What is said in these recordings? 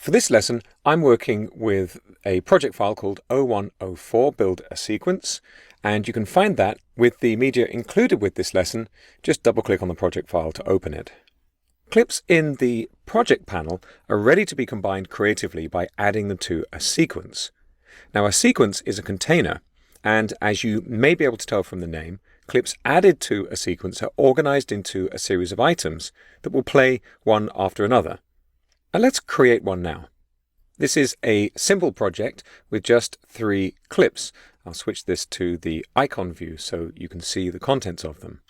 For this lesson, I'm working with a project file called 0104 Build a Sequence, and you can find that with the media included with this lesson. Just double-click on the project file to open it. Clips in the project panel are ready to be combined creatively by adding them to a sequence. Now, a sequence is a container, and as you may be able to tell from the name, clips added to a sequence are organized into a series of items that will play one after another. And let's create one now. This is a simple project with just 3 clips. I'll switch this to the icon view so you can see the contents of them.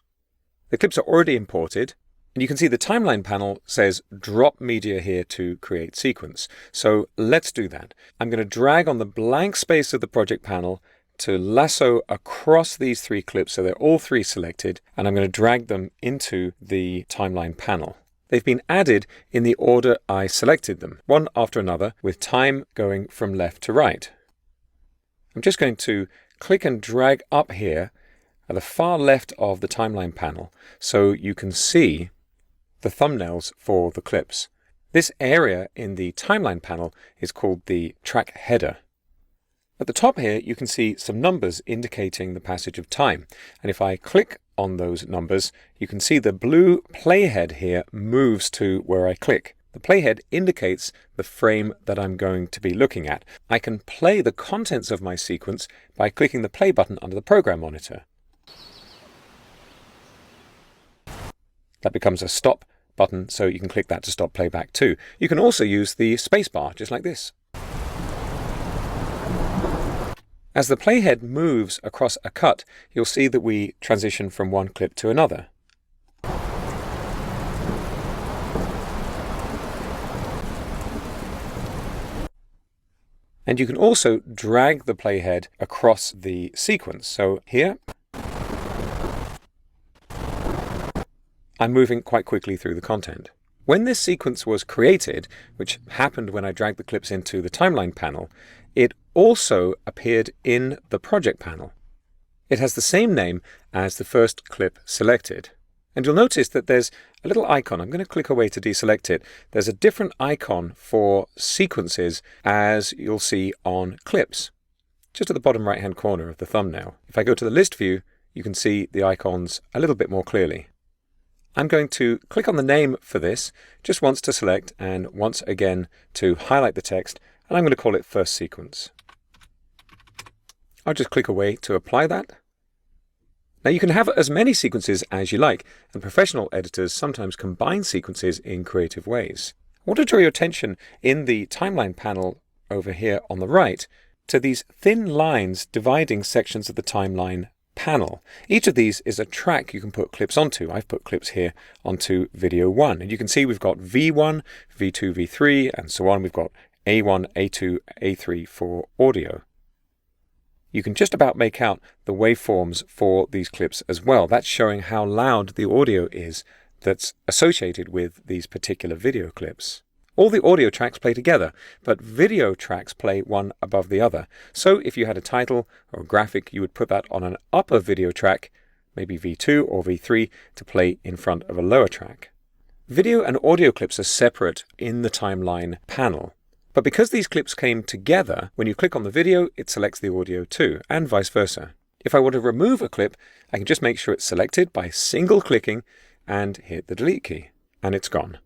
The clips are already imported, and you can see the timeline panel says drop media here to create sequence. So let's do that. I'm going to drag on the blank space of the project panel to lasso across these 3 clips so they're all 3 selected, and I'm going to drag them into the timeline panel. They've been added in the order I selected them, one after another, with time going from left to right. I'm just going to click and drag up here at the far left of the timeline panel so you can see the thumbnails for the clips. This area in the timeline panel is called the track header. At the top here, you can see some numbers indicating the passage of time. And if I click on those numbers, you can see the blue playhead here moves to where I click. The playhead indicates the frame that I'm going to be looking at. I can play the contents of my sequence by clicking the play button under the program monitor. That becomes a stop button, so you can click that to stop playback too. You can also use the spacebar, just like this. As the playhead moves across a cut, you'll see that we transition from one clip to another. And you can also drag the playhead across the sequence. So here, I'm moving quite quickly through the content. When this sequence was created, which happened when I dragged the clips into the timeline panel, it also appeared in the project panel. It has the same name as the first clip selected. And you'll notice that there's a little icon. I'm going to click away to deselect it. There's a different icon for sequences as you'll see on clips, just at the bottom right-hand corner of the thumbnail. If I go to the list view, you can see the icons a little bit more clearly. I'm going to click on the name for this, just once to select and once again to highlight the text, and I'm going to call it First Sequence. I'll just click away to apply that. Now you can have as many sequences as you like, and professional editors sometimes combine sequences in creative ways. I want to draw your attention in the timeline panel over here on the right to these thin lines dividing sections of the timeline panel. Each of these is a track you can put clips onto. I've put clips here onto video 1, and you can see we've got V1, V2, V3, and so on. We've got A1, A2, A3 for audio. You can just about make out the waveforms for these clips as well. That's showing how loud the audio is that's associated with these particular video clips. All the audio tracks play together, but video tracks play one above the other. So if you had a title or a graphic, you would put that on an upper video track, maybe V2 or V3, to play in front of a lower track. Video and audio clips are separate in the timeline panel. But because these clips came together, when you click on the video, it selects the audio too, and vice versa. If I want to remove a clip, I can just make sure it's selected by single-clicking and hit the delete key, and it's gone.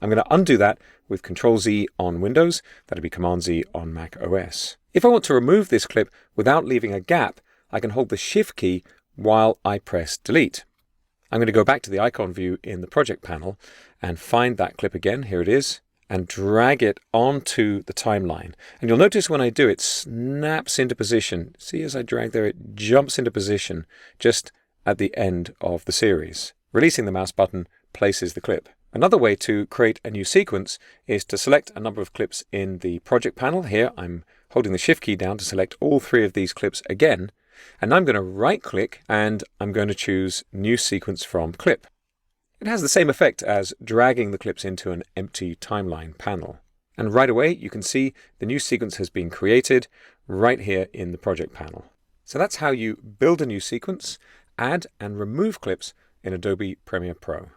I'm going to undo that with Ctrl-Z on Windows. That'll be Command-Z on Mac OS. If I want to remove this clip without leaving a gap, I can hold the Shift key while I press delete. I'm going to go back to the icon view in the project panel and find that clip again. Here it is. And drag it onto the timeline. And you'll notice when I do, it snaps into position. See, as I drag there, it jumps into position just at the end of the series. Releasing the mouse button places the clip. Another way to create a new sequence is to select a number of clips in the project panel. Here, I'm holding the Shift key down to select all 3 of these clips again. And I'm going to right-click, and I'm going to choose New Sequence from Clip. It has the same effect as dragging the clips into an empty timeline panel. And right away, you can see the new sequence has been created right here in the project panel. So that's how you build a new sequence, add and remove clips in Adobe Premiere Pro.